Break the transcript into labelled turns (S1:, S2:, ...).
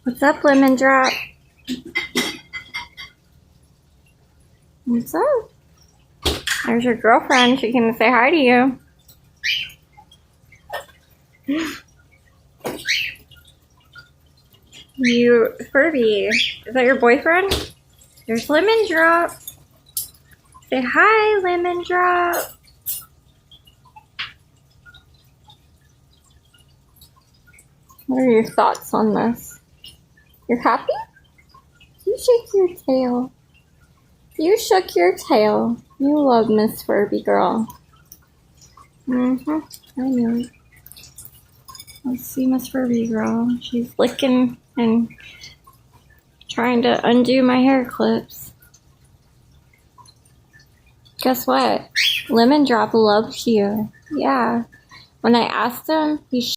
S1: What's up, Lemon Drop? What's up? There's your girlfriend. She came to say hi to you. You, Furby. Is that your boyfriend? There's Lemon Drop. Say hi, Lemon Drop. What are your thoughts on this? You're happy? You shake your tail. You shook your tail. You love Miss Furby girl. I know. Let's see Miss Furby girl. She's licking and trying to undo my hair clips. Guess what? Lemon Drop loves you. Yeah. When I asked him, he